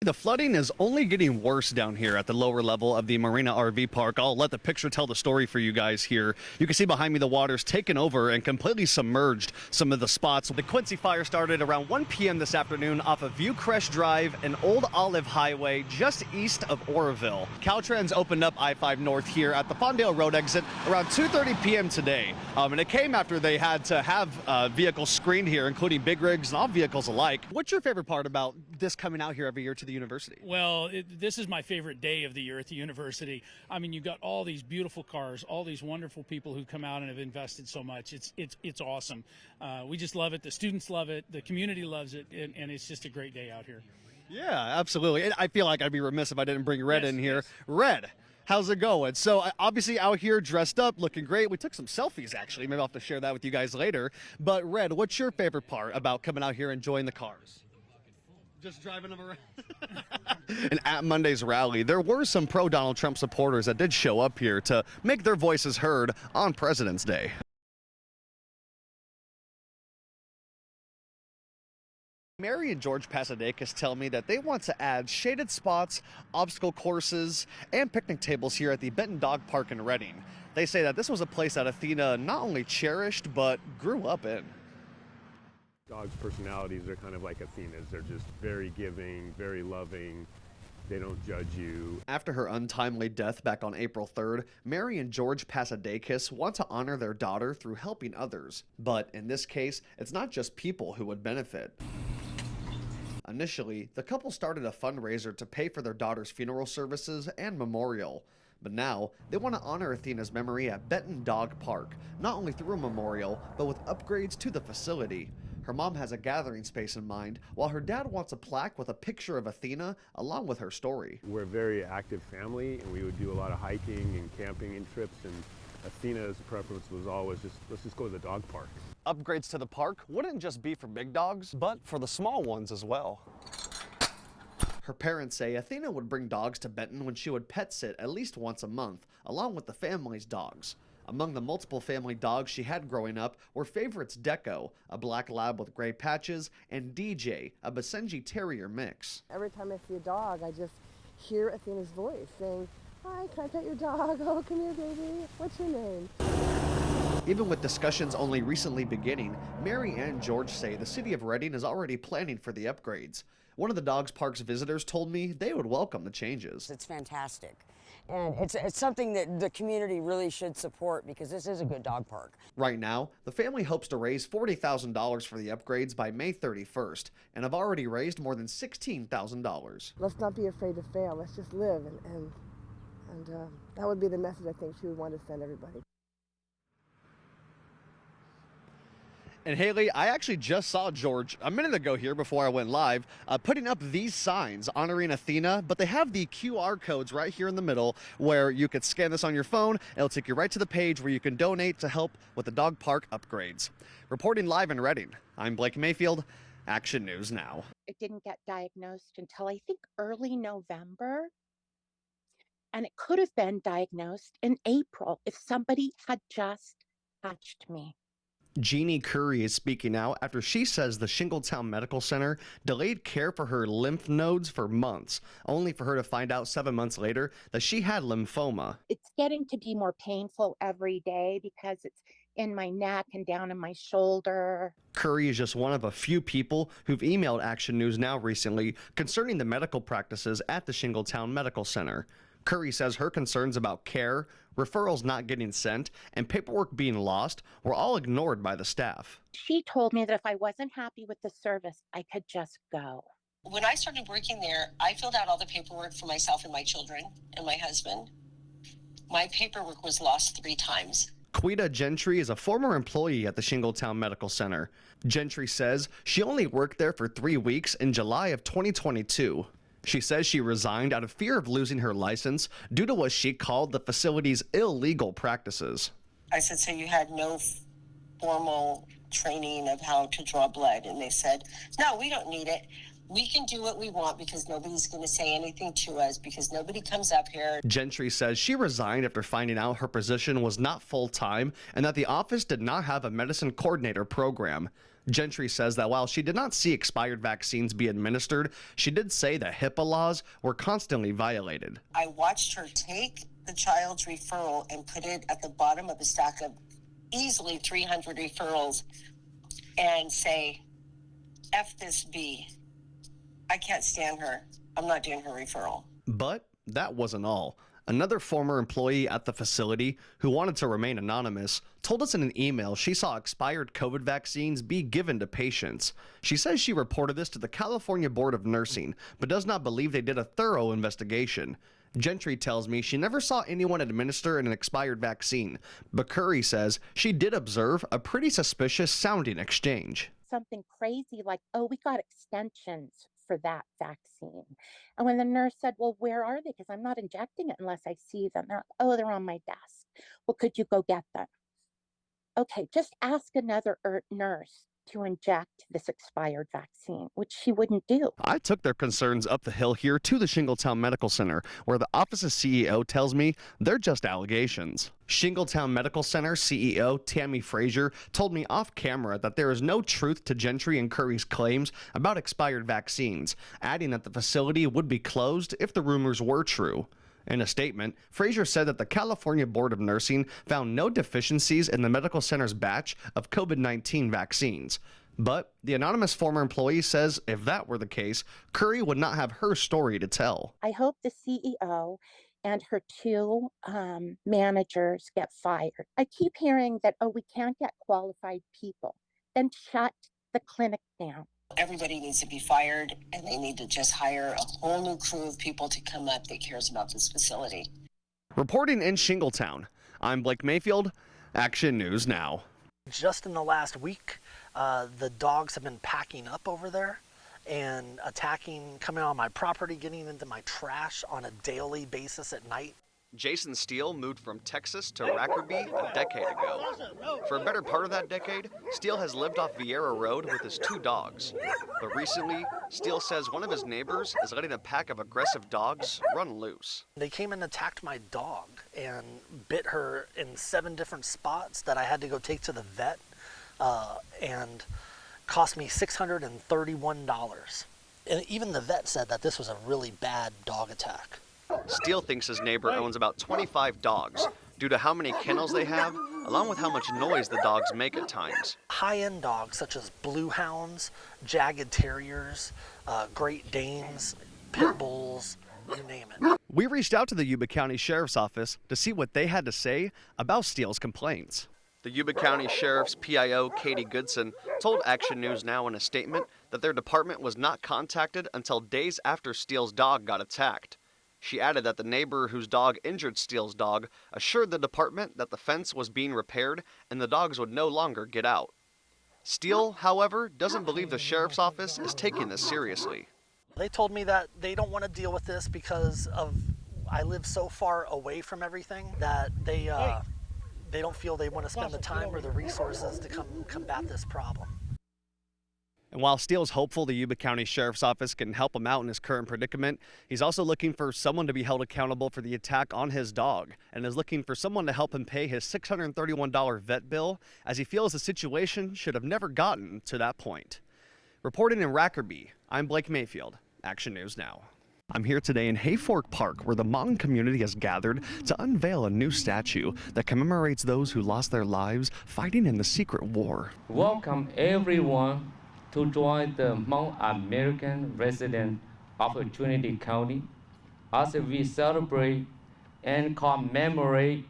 The flooding is only getting worse down here at the lower level of the Marina RV park. I'll let the picture tell the story for you guys here. You can see behind me the water's taken over and completely submerged some of the spots. The Quincy Fire started around 1 p.m. this afternoon off of Viewcrest Drive, an old olive highway just east of Oroville. Caltrans opened up I-5 North here at the Fondale Road exit around 2:30 p.m. today. And it came after they had to have vehicles screened here, including big rigs and all vehicles alike. What's your favorite part about this coming out here every year to the university? Well, this is my favorite day of the year at the university. I mean, you've got all these beautiful cars, all these wonderful people who come out and have invested so much. It's awesome. We just love it. The students love it. The community loves it, and it's just a great day out here. Yeah, absolutely. I feel like I'd be remiss if I didn't bring Red in here. Yes. Red, how's it going? So obviously out here dressed up, looking great. We took some selfies, actually. Maybe I'll have to share that with you guys later. But Red, what's your favorite part about coming out here enjoying the cars? Just driving them around. And at Monday's rally, there were some pro-Donald Trump supporters that did show up here to make their voices heard on President's Day. Mary and George Passidakis tell me that they want to add shaded spots, obstacle courses, and picnic tables here at the Benton Dog Park in Redding. They say that this was a place that Athena not only cherished, but grew up in. Dogs' personalities are kind of like Athena's. They're just very giving, very loving. They don't judge you. After her untimely death back on April 3rd, Mary and George Passidakis want to honor their daughter through helping others. But in this case, it's not just people who would benefit. Initially, the couple started a fundraiser to pay for their daughter's funeral services and memorial. But now, they want to honor Athena's memory at Benton Dog Park, not only through a memorial, but with upgrades to the facility. Her mom has a gathering space in mind, while her dad wants a plaque with a picture of Athena along with her story. We're a very active family, and we would do a lot of hiking and camping and trips, and Athena's preference was always let's just go to the dog park. Upgrades to the park wouldn't just be for big dogs, but for the small ones as well. Her parents say Athena would bring dogs to Benton when she would pet sit at least once a month, along with the family's dogs. Among the multiple family dogs she had growing up were favorites Deco, a black lab with gray patches, and DJ, a Basenji Terrier mix. Every time I see a dog, I just hear Athena's voice saying, "Hi, can I pet your dog? Oh, come here, baby. What's your name?" Even with discussions only recently beginning, Mary and George say the city of Redding is already planning for the upgrades. One of the dog's park's visitors told me they would welcome the changes. It's fantastic. And it's something that the community really should support because this is a good dog park. Right now, the family hopes to raise $40,000 for the upgrades by May 31st and have already raised more than $16,000. Let's not be afraid to fail. Let's just live. And that would be the message I think she would want to send everybody. And Haley, I actually just saw George a minute ago here before I went live, putting up these signs honoring Athena, but they have the QR codes right here in the middle where you could scan this on your phone. It'll take you right to the page where you can donate to help with the dog park upgrades. Reporting live in Redding, I'm Blake Mayfield, Action News Now. It didn't get diagnosed until I think early November, and it could have been diagnosed in April if somebody had just touched me. Jeannie Curry is speaking out after she says the Shingletown Medical Center delayed care for her lymph nodes for months, only for her to find out 7 months later that she had lymphoma. It's getting to be more painful every day because it's in my neck and down in my shoulder. Curry is just one of a few people who've emailed Action News Now recently concerning the medical practices at the Shingletown Medical Center. Curry says her concerns about care, referrals not getting sent, and paperwork being lost were all ignored by the staff. She told me that if I wasn't happy with the service, I could just go. When I started working there, I filled out all the paperwork for myself and my children and my husband. My paperwork was lost 3 times. Quita Gentry is a former employee at the Shingletown Medical Center. Gentry says she only worked there for 3 weeks in July of 2022. She says she resigned out of fear of losing her license due to what she called the facility's illegal practices. I said, so you had no formal training of how to draw blood? And they said, no, we don't need it. We can do what we want because nobody's going to say anything to us because nobody comes up here. Gentry says she resigned after finding out her position was not full-time and that the office did not have a medicine coordinator program. Gentry says that while she did not see expired vaccines be administered, she did say that HIPAA laws were constantly violated. I watched her take the child's referral and put it at the bottom of a stack of easily 300 referrals and say, F this B. I can't stand her. I'm not doing her referral. But that wasn't all. Another former employee at the facility who wanted to remain anonymous told us in an email she saw expired COVID vaccines be given to patients. She says she reported this to the California Board of Nursing, but does not believe they did a thorough investigation. Gentry tells me she never saw anyone administer an expired vaccine, but Curry says she did observe a pretty suspicious sounding exchange. Something crazy like, oh, we got extensions for that vaccine. And when the nurse said, well, where are they? Because I'm not injecting it unless I see them. They're on my desk. Well, could you go get them? Okay, just ask another nurse to inject this expired vaccine, which she wouldn't do. I took their concerns up the hill here to the Shingletown Medical Center, where the office's CEO tells me they're just allegations. Shingletown Medical Center CEO Tammy Frazier told me off camera that there is no truth to Gentry and Curry's claims about expired vaccines, adding that the facility would be closed if the rumors were true. In a statement, Frazier said that the California Board of Nursing found no deficiencies in the medical center's batch of COVID-19 vaccines. But the anonymous former employee says if that were the case, Curry would not have her story to tell. I hope the CEO and her two managers get fired. I keep hearing that, oh, we can't get qualified people. Then shut the clinic down. Everybody needs to be fired, and they need to just hire a whole new crew of people to come up that cares about this facility. Reporting in Shingletown, I'm Blake Mayfield, Action News Now. Just in the last week, the dogs have been packing up over there and attacking, coming on my property, getting into my trash on a daily basis at night. Jason Steele moved from Texas to Rackerby a decade ago. For a better part of that decade, Steele has lived off Vieira Road with his two dogs. But recently, Steele says one of his neighbors is letting a pack of aggressive dogs run loose. They came and attacked my dog and bit her in 7 different spots that I had to go take to the vet and cost me $631. And even the vet said that this was a really bad dog attack. Steele thinks his neighbor owns about 25 dogs due to how many kennels they have, along with how much noise the dogs make at times. High-end dogs such as blue hounds, jagged terriers, Great Danes, pit bulls, you name it. We reached out to the Yuba County Sheriff's Office to see what they had to say about Steele's complaints. The Yuba County Sheriff's PIO, Katie Goodson, told Action News Now in a statement that their department was not contacted until days after Steele's dog got attacked. She added that the neighbor whose dog injured Steele's dog assured the department that the fence was being repaired and the dogs would no longer get out. Steele, however, doesn't believe the sheriff's office is taking this seriously. They told me that they don't want to deal with this because I live so far away from everything that they don't feel they want to spend the time or the resources to come combat this problem. And while Steele's hopeful the Yuba County Sheriff's Office can help him out in his current predicament, he's also looking for someone to be held accountable for the attack on his dog and is looking for someone to help him pay his $631 vet bill, as he feels the situation should have never gotten to that point. Reporting in Rackerby, I'm Blake Mayfield, Action News Now. I'm here today in Hayfork Park, where the Hmong community has gathered to unveil a new statue that commemorates those who lost their lives fighting in the secret war. Welcome everyone to join the Hmong American resident of Trinity County as we celebrate and commemorate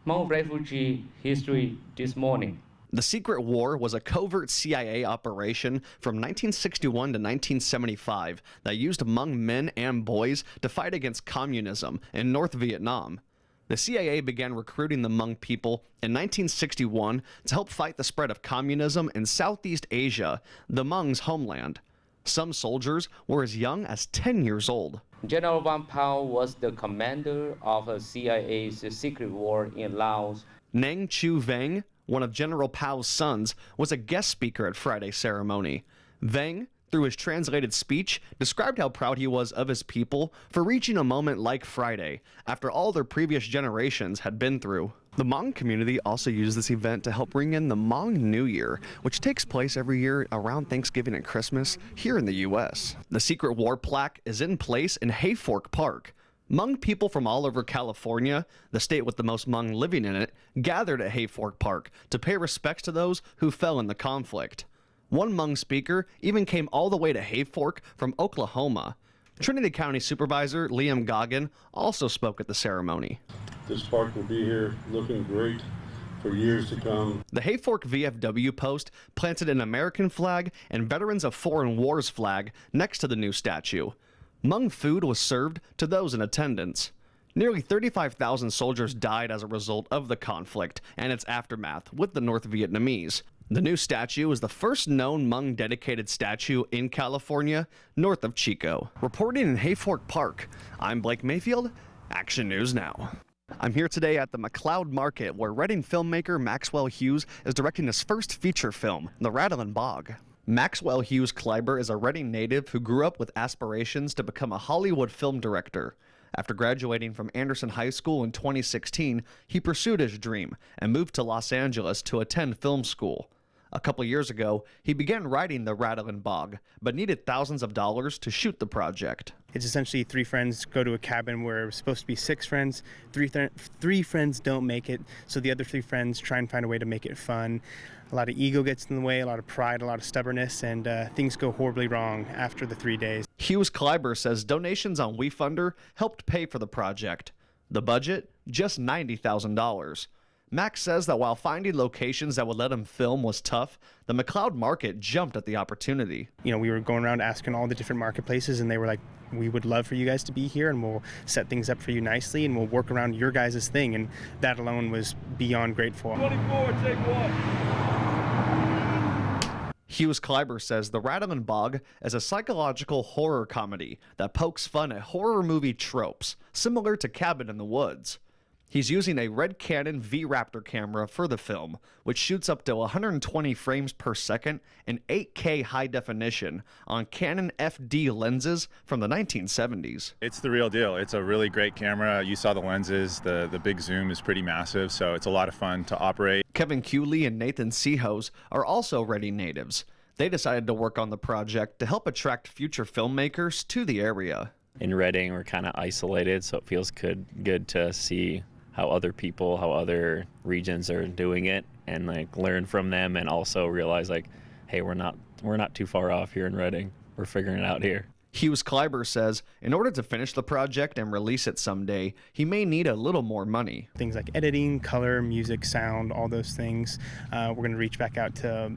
Hmong refugee history this morning. The Secret War was a covert CIA operation from 1961 to 1975 that used Hmong men and boys to fight against communism in North Vietnam. The CIA began recruiting the Hmong people in 1961 to help fight the spread of communism in Southeast Asia, the Hmong's homeland. Some soldiers were as young as 10 years old. General Van Pao was the commander of the CIA's secret war in Laos. Nang Chu Vang, one of General Pao's sons, was a guest speaker at Friday's ceremony. Vang through his translated speech, described how proud he was of his people for reaching a moment like Friday, after all their previous generations had been through. The Hmong community also used this event to help bring in the Hmong New Year, which takes place every year around Thanksgiving and Christmas here in the U.S. The secret war plaque is in place in Hayfork Park. Hmong people from all over California, the state with the most Hmong living in it, gathered at Hayfork Park to pay respects to those who fell in the conflict. One Hmong speaker even came all the way to Hayfork from Oklahoma. Trinity County Supervisor Liam Goggin also spoke at the ceremony. This park will be here looking great for years to come. The Hayfork VFW post planted an American flag and Veterans of Foreign Wars flag next to the new statue. Hmong food was served to those in attendance. Nearly 35,000 soldiers died as a result of the conflict and its aftermath with the North Vietnamese. The new statue is the first known Hmong dedicated statue in California, north of Chico. Reporting in Hayfork Park, I'm Blake Mayfield, Action News Now. I'm here today at the McLeod Market, where Reading filmmaker Maxwell Hughes is directing his first feature film, The Rattling Bog. Maxwell Hughes Kleiber is a Reading native who grew up with aspirations to become a Hollywood film director. After graduating from Anderson High School in 2016, he pursued his dream and moved to Los Angeles to attend film school. A couple years ago, he began writing The Rattling Bog, but needed thousands of dollars to shoot the project. It's essentially 3 friends go to a cabin where it was supposed to be 6 friends. Three friends don't make it, so the other 3 friends try and find a way to make it fun. A lot of ego gets in the way, a lot of pride, a lot of stubbornness, and things go horribly wrong after the 3 days. Hughes Kleiber says donations on WeFunder helped pay for the project. The budget, just $90,000. Max says that while finding locations that would let him film was tough, the McLeod Market jumped at the opportunity. You know, we were going around asking all the different marketplaces, and they were like, we would love for you guys to be here, and we'll set things up for you nicely, and we'll work around your guys' thing, and that alone was beyond grateful. 24, take 1. Hughes Kleiber says The Rattling Bog is a psychological horror comedy that pokes fun at horror movie tropes, similar to Cabin in the Woods. He's using a Red Canon V-Raptor camera for the film, which shoots up to 120 frames per second in 8K high definition on Canon FD lenses from the 1970s. It's the real deal. It's a really great camera. You saw the lenses. The big zoom is pretty massive, so it's a lot of fun to operate. Kevin Cooley and Nathan Seahose are also Reading natives. They decided to work on the project to help attract future filmmakers to the area. In Reading, we're kind of isolated, so it feels good to see how other people, how other regions are doing it, and like learn from them, and also realize like, hey, we're not too far off here in Reading. We're figuring it out here. Hughes Kleiber says in order to finish the project and release it someday, he may need a little more money. Things like editing, color, music, sound, all those things. We're going to reach back out to,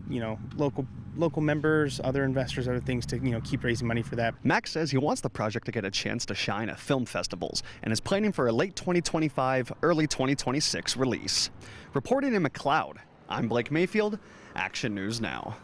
local members, other investors, other things to, keep raising money for that. Max says he wants the project to get a chance to shine at film festivals and is planning for a late 2025, early 2026 release. Reporting in McLeod, I'm Blake Mayfield, Action News Now.